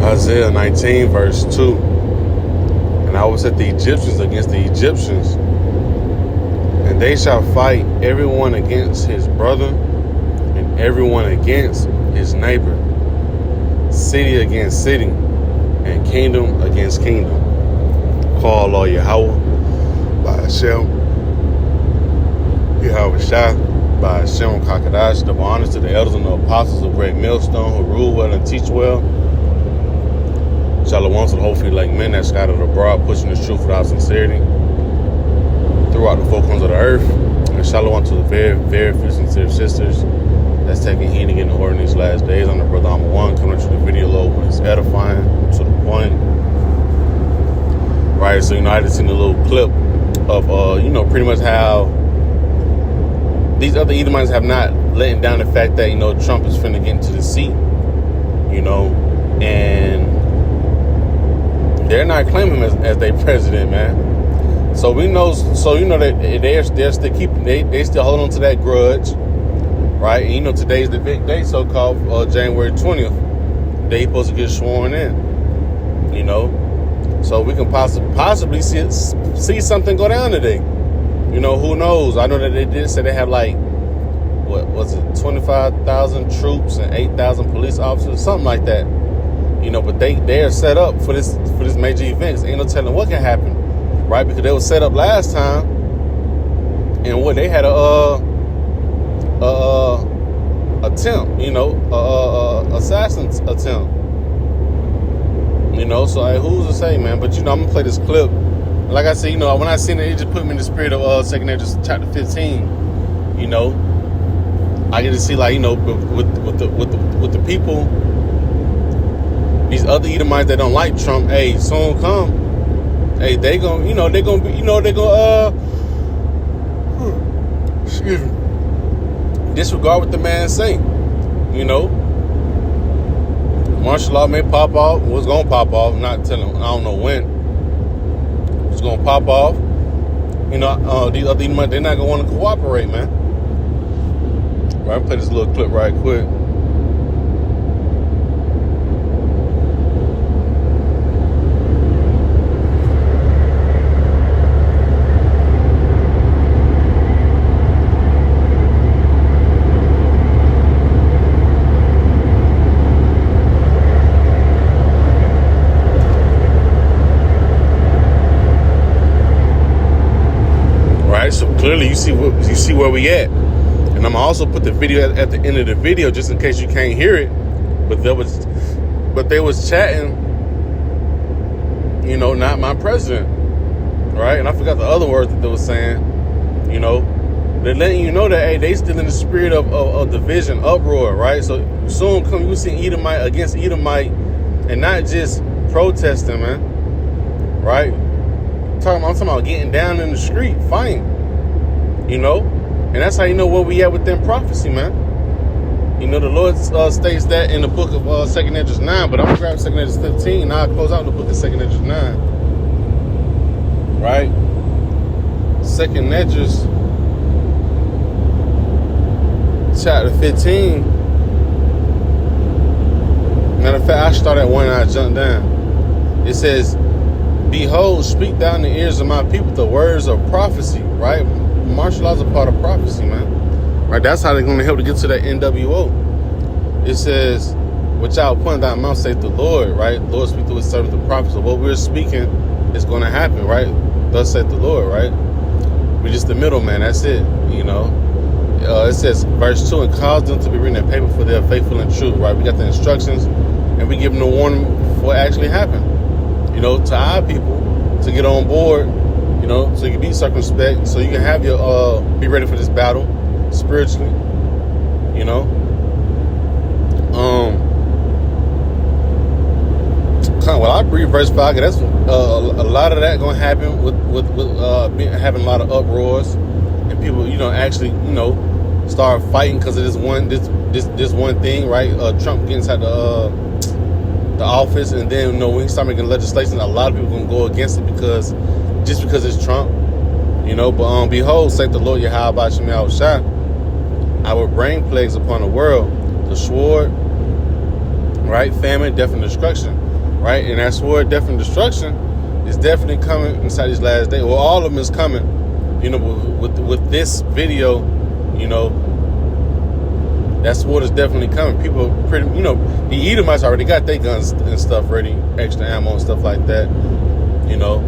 Isaiah 19, verse 2. And I will set the Egyptians against the Egyptians, and they shall fight everyone against his brother, and everyone against his neighbor, city against city, and kingdom against kingdom. Call all Yahweh by Hashem, Yahweh Shah by Hashem Kakadash. Double honors to the elders and the apostles of Great Millstone who rule well and teach well. Shalom to the whole feet like men that scattered abroad, pushing the truth without sincerity throughout the four corners of the earth. And shalom to the very, very few sincere sisters that's taking heed and getting the order in these last days. I'm the brother One coming to the video load when it's edifying, to the point. Right, so I just seen a little clip of pretty much how these other Edomites have not letting down the fact that Trump is finna get into the seat, and they're not claiming him as their president, man. So we know, that they're still keeping, they still hold on to that grudge, right? And today's the big day, so-called January 20th. They supposed to get sworn in, so we can possibly see something go down today. Who knows? I know that they did say they have 25,000 troops and 8,000 police officers, something like that. But they are set up for this major event. Ain't no telling what can happen, right? Because they were set up last time, and what they had attempt, assassin attempt. So who's to say, man? But I'm gonna play this clip. Like I said, when I seen it just put me in the spirit of 2 Esdras chapter 15. I get to see with the people. These other Edomites that don't like Trump, hey, soon come. Hey, they gonna excuse me, disregard what the man say. Martial law may pop off. Was gonna pop off. Not telling. I don't know when. It's gonna pop off. These other Edomites, they're not gonna want to cooperate, man. Right, I'll play this little clip right quick. So clearly you see where we at, and I'm gonna also put the video at the end of the video just in case you can't hear it. But they was chatting, not my president, right? And I forgot the other words that they were saying. They're letting you know that hey, they still in the spirit of division, uproar, right? So soon come you see Edomite against Edomite, and not just protesting, man, right? I'm talking about getting down in the street, fighting. And that's how where we at within prophecy, man. The Lord states that in the book of 2 Esdras 9, but I'm gonna grab 2 Esdras 15, and I'll close out the book of 2 Esdras 9. Right? 2 Esdras chapter 15. Matter of fact, I start at 1 and I jump down. It says, "Behold, speak thou in the ears of my people the words of prophecy," right? Martial law is a part of prophecy, man. Right? That's how they're going to help to get to that NWO. It says, "Which I will point thy mouth, saith the Lord," right? The Lord speak through his servant the prophets. So what we're speaking is going to happen, right? Thus saith the Lord, right? We're just the middleman. That's it, It says, verse 2, "And cause them to be written in paper, for they are faithful and true," right? We got the instructions, and we give them the warning before it actually happened. To our people to get on board, so you can be circumspect, so you can have your be ready for this battle spiritually, Well, I read verse 5. That's a lot of that gonna happen with having a lot of uproars and people, actually, start fighting because of this one thing, right? Trump getting inside the office, and then when he start making legislation, a lot of people gonna go against it because it's Trump, But behold, saith the Lord Yahweh Bashem Yahushua, I will bring plagues upon the world, the sword, right, famine, death, and destruction. right? And that sword, death, and destruction is definitely coming inside these last days. Well, all of them is coming, you know, with this video, you know, that sword is definitely coming. People pretty, you know, the Edomites already got their guns and stuff ready, extra ammo and stuff like that, you know.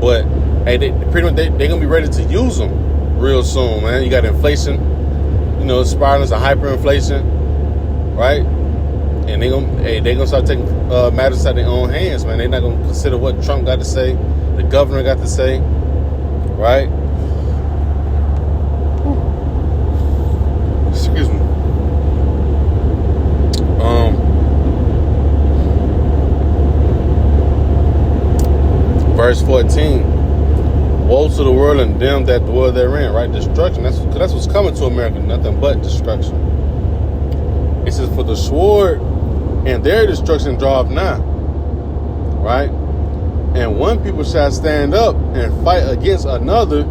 But hey, they pretty much they gonna be ready to use them real soon, man. You got inflation, you know, spiraling to hyperinflation, right? And they gonna start taking matters out of their own hands, man. They're not gonna consider what Trump got to say, the governor got to say, right? Excuse me. Verse 14. Woe to the world and them that dwell therein, right? Destruction. That's what's coming to America. Nothing but destruction. It says, for the sword and their destruction draweth nigh, right? And one people shall stand up and fight against another,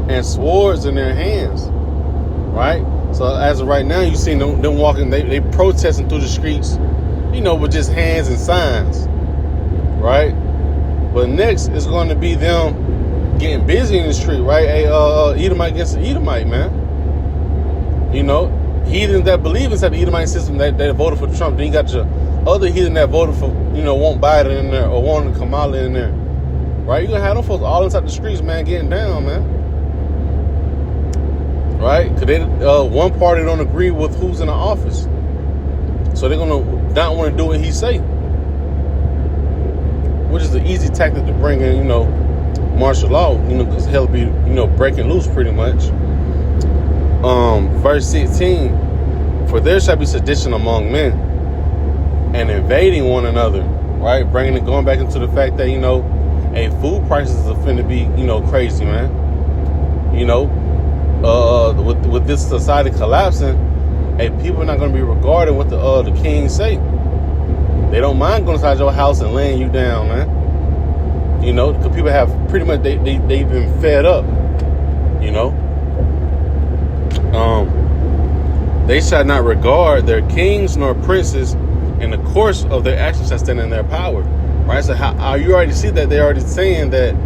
and swords in their hands, right? So as of right now, you see them walking, they protesting through the streets, you know, with just hands and signs, right? But next is going to be them getting busy in the street, right? Edomite against the Edomite, man. You know, heathens that believe inside the Edomite system that voted for Trump. Then you got your other heathen that voted for, you know, want Biden in there or want Kamala in there, right? You're going to have them folks all inside the streets, man, getting down, man. Right? Because they one party don't agree with who's in the office. So they're going to not want to do what he say. Which is the easy tactic to bring in, you know, martial law, you know, because hell be, you know, breaking loose pretty much. Verse 16, for there shall be sedition among men and invading one another, right? Going back into the fact that, you know, food prices are finna be, you know, crazy, man. You know, with this society collapsing, people are not going to be regarding what the king say. They don't mind going inside your house and laying you down, man. You know, because people have pretty much, they've been fed up, you know. They shall not regard their kings nor princes, in the course of their actions shall stand in their power, right? So how you already see that they're already saying that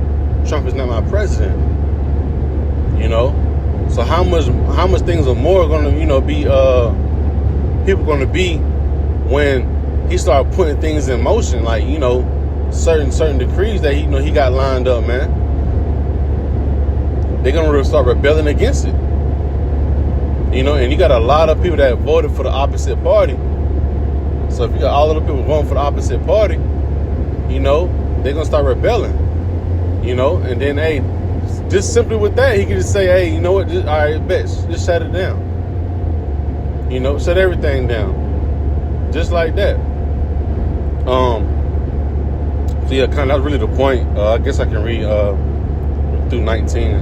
Trump is not my president, you know. So how much things are more going to, you know, be people going to be when he started putting things in motion, like, you know, certain decrees that he got lined up, man. They're gonna start rebelling against it, you know. And you got a lot of people that voted for the opposite party. So if you got all of the people voting for the opposite party, you know, they're gonna start rebelling, you know. And then, hey, just simply with that, he can just say, hey, you know what? All right, bitch, just shut it down. You know, shut everything down, just like that. So yeah, kind of that's really the point. I guess I can read through 19.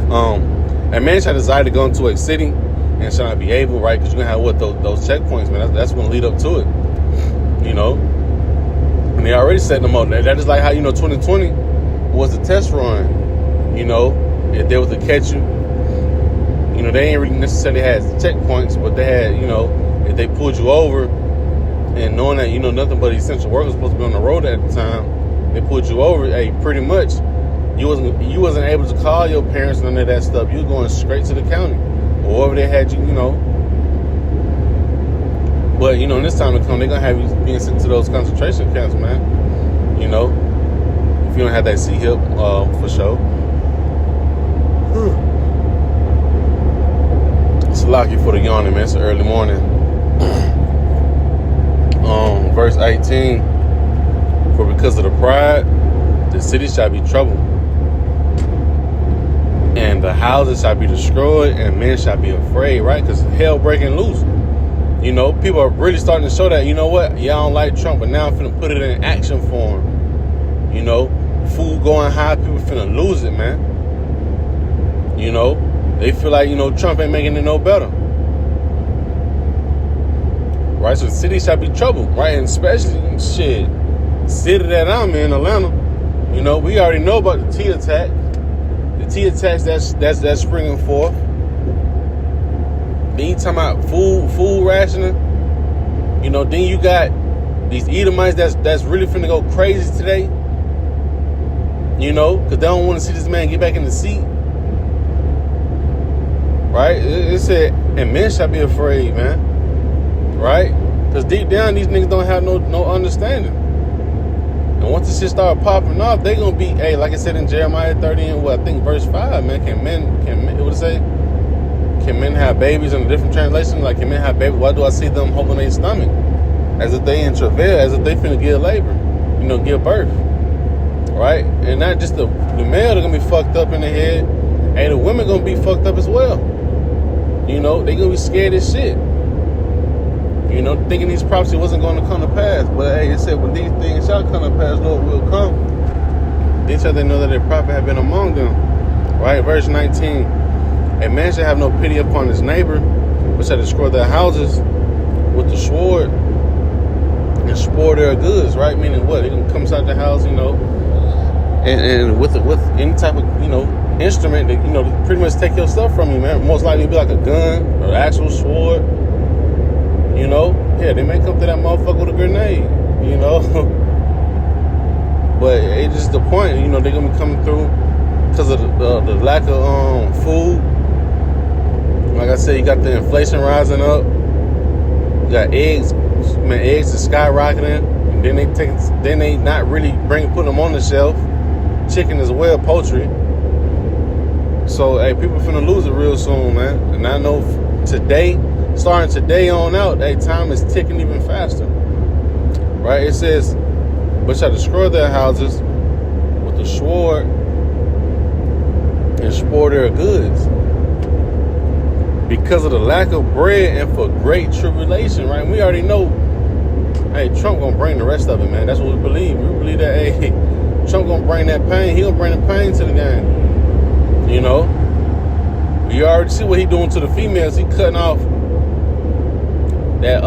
A man shall desire to go into a city and shall not be able, right? Because you're gonna have those checkpoints, man. That's gonna lead up to it, you know. And they already set them up. That is like how, you know, 2020 was the test run. You know, if they was to catch you, you know, they ain't really necessarily had checkpoints, but they had, you know, if they pulled you over, and knowing that, you know, nothing but essential workers supposed to be on the road at the time, they pulled you over. Hey, pretty much, you wasn't able to call your parents and none of that stuff. You was going straight to the county, or wherever they had you, you know. But, you know, in this time to come, they're gonna have you being sent to those concentration camps, man. You know, if you don't have that C-hip, for sure. It's lucky for the yawning, man. It's an early morning. Verse 18, for because of the pride, the city shall be troubled, and the houses shall be destroyed, and men shall be afraid, right? Because hell breaking loose. You know, people are really starting to show that, you know what, y'all don't like Trump, but now I'm finna put it in action for him. You know, food going high, people finna lose it, man. You know, they feel like, you know, Trump ain't making it no better. Right, so the city shall be troubled, right? And especially, shit, city that I'm in, Atlanta, you know, we already know about the T attack. The T attacks that's springing forth. Then you talking about food rationing. You know, then you got these Edomites that's really finna go crazy today, you know, because they don't want to see this man get back in the seat. Right? It said, and men shall be afraid, man. Right? Because deep down, these niggas don't have no understanding. And once this shit start popping off, they gonna be, hey, like I said in Jeremiah 30 and what I think verse 5, man, can men what it say? Can men have babies in a different translation? Like, can men have babies? Why do I see them holding their stomach? As if they in travail, as if they finna give labor, you know, give birth. Right? And not just the male, they're gonna be fucked up in the head. Hey, the women gonna be fucked up as well. You know, they gonna be scared as shit. You know, thinking these prophecies wasn't gonna come to pass. But hey, it said when these things shall come to pass, Lord will come. Then shall they know that their prophet have been among them. Right? Verse 19. A man shall have no pity upon his neighbor, but shall destroy their houses with the sword and spoil their goods. Right? Meaning what? They can come inside the house, you know, and with any type of, you know, instrument that, you know, pretty much take your stuff from you, man. Most likely it'll be like a gun or an actual sword. You know, yeah, they may come to that motherfucker with a grenade, you know. But it's just the point, you know, they're gonna be coming through because of the lack of food. Like I said, you got the inflation rising up. You got eggs, man. Eggs are skyrocketing, and then they not really putting them on the shelf. Chicken as well, poultry. So, hey, people finna lose it real soon, man. And I know today, starting today on out, hey, time is ticking even faster. Right? It says, but shall destroy their houses with the sword and spoil their goods because of the lack of bread and for great tribulation. Right? And we already know, hey, Trump gonna bring the rest of it, man. That's what we believe. We believe that, hey, Trump gonna bring that pain. He gonna bring the pain to the game. You know, you already see what he doing to the females. He cutting off that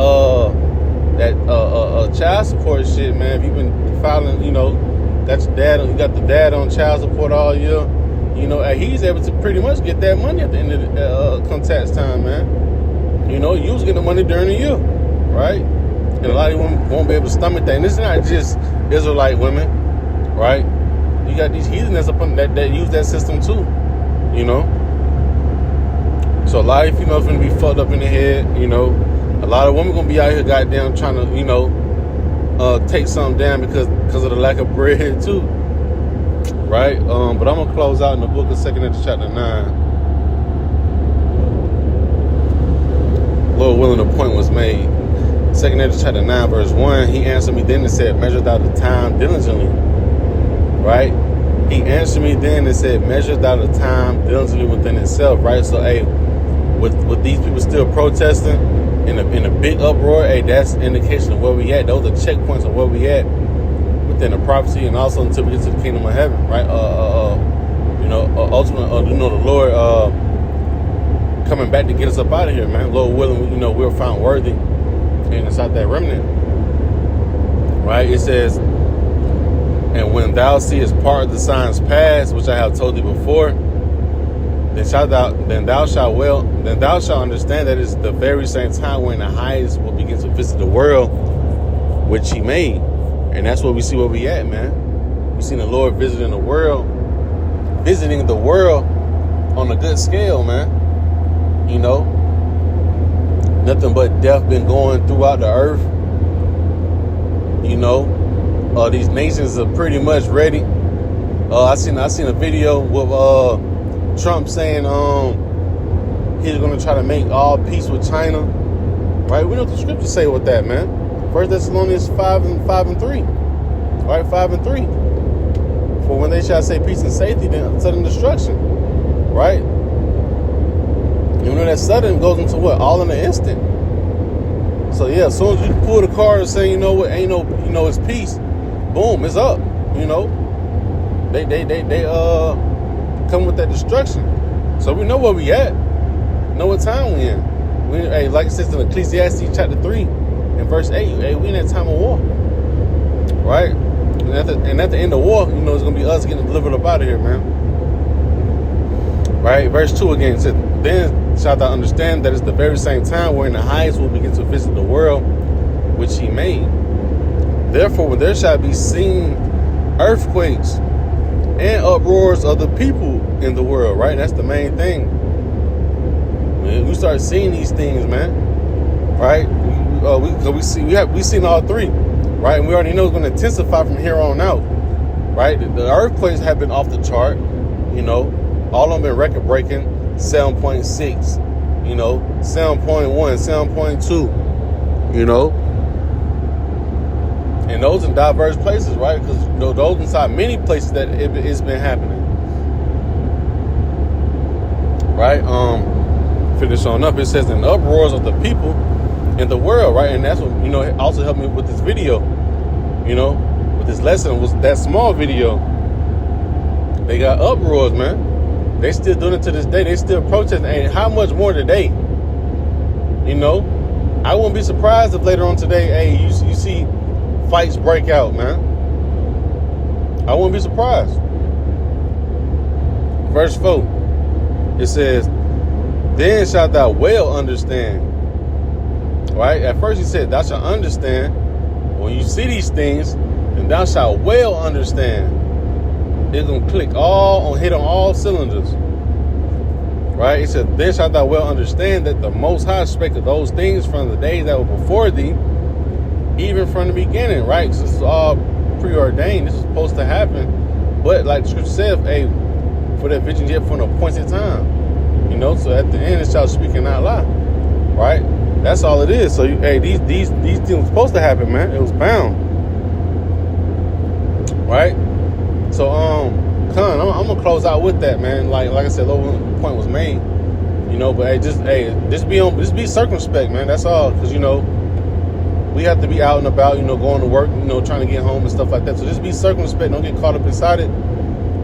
child support shit, man. If you've been filing, you know, got your dad, you got the dad on child support all year. You know, and he's able to pretty much get that money at the end of the come tax time, man. You know, you was getting the money during the year, right? And a lot of women won't be able to stomach that. And it's not just Israelite women, right? You got these heathens up on that use that system too. You know, so a lot of females gonna be fucked up in the head. You know, a lot of women gonna be out here goddamn trying to, you know, take something down because of the lack of bread too, right? But I'm gonna close out in the book of 2 Ezra chapter 9. Lord willing, a point was made. 2 Ezra chapter 9 verse 1. He answered me then and said, measure thou the time diligently. Right? He answered me then and said, measure thou the time diligently within itself, right? So, hey, with these people still protesting in a big uproar, hey, that's an indication of where we at. Those are checkpoints of where we at within the prophecy, and also until we get to the kingdom of heaven, right? You know, ultimately, you know, the Lord coming back to get us up out of here, man. Lord willing, you know, we're found worthy and inside that remnant, right? It says, and when thou seest part of the signs past, which I have told thee before, then thou shalt understand that it's the very same time when the highest will begin to visit the world which he made. And that's where we see where we at, man. We seen the Lord visiting the world on a good scale, man. You know, nothing but death been going throughout the earth. You know, these nations are pretty much ready. I seen a video with Trump saying he's gonna try to make all peace with China. Right? We know what the scriptures say with that, man. 1 Thessalonians 5 and 3. Right, 5 and 3. For when they shall say peace and safety, then sudden destruction. Right? You know that sudden goes into what? All in an instant. So yeah, as soon as you pull the card and say, you know what, ain't no, you know, it's peace, boom, it's up. You know, they come with that destruction. So we know where we at, know what time we in. Hey, like it says in Ecclesiastes chapter 3 and verse 8, hey, we in that time of war, right? And at the end of war, you know, it's gonna be us getting delivered up out of here, man. Right? Verse 2 again says, then shalt thou understand that it's the very same time wherein the highest will begin to visit the world which he made. Therefore, when there shall be seen earthquakes and uproars of the people in the world, right? That's the main thing. When we start seeing these things, man, right? We seen all three, right? And we already know it's going to intensify from here on out, right? The earthquakes have been off the chart, you know, all of them been record breaking, 7.6, you know, 7.1, 7.2, you know. And those in diverse places, right? Because those inside many places that it's been happening. Right? Finish on up. It says in uproars of the people in the world, right? And that's what, you know, also helped me with this video. You know, with this lesson was that small video. They got uproars, man. They still doing it to this day. They still protesting. And how much more today? You know? I wouldn't be surprised if later on today, hey, you see fights break out, man. I wouldn't be surprised. Verse 4, it says, then shalt thou well understand. Right? At first he said, thou shalt understand. When you see these things, then thou shalt well understand. It's going to hit on all cylinders. Right? It said, then shalt thou well understand that the Most High spake of those things from the days that were before thee, even from the beginning, right? Because this is all preordained. This is supposed to happen. But like the scripture says, hey, for that vision yet for an appointed time. You know, so at the end it shall speak and not lie. Right? That's all it is. So hey, these things were supposed to happen, man. It was bound. Right? So I'm gonna close out with that, man. Like I said, the point was made. You know, but just be circumspect, man. That's all. Because, you know, we have to be out and about, you know, going to work, you know, trying to get home and stuff like that. So just be circumspect. Don't get caught up inside it.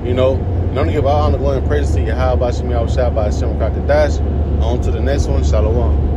You know, don't give all honor, glory, and praise to Yahweh, Bashim, Yahweh, Shabbat, Hashem, Kakadash. On to the next one. Shalom.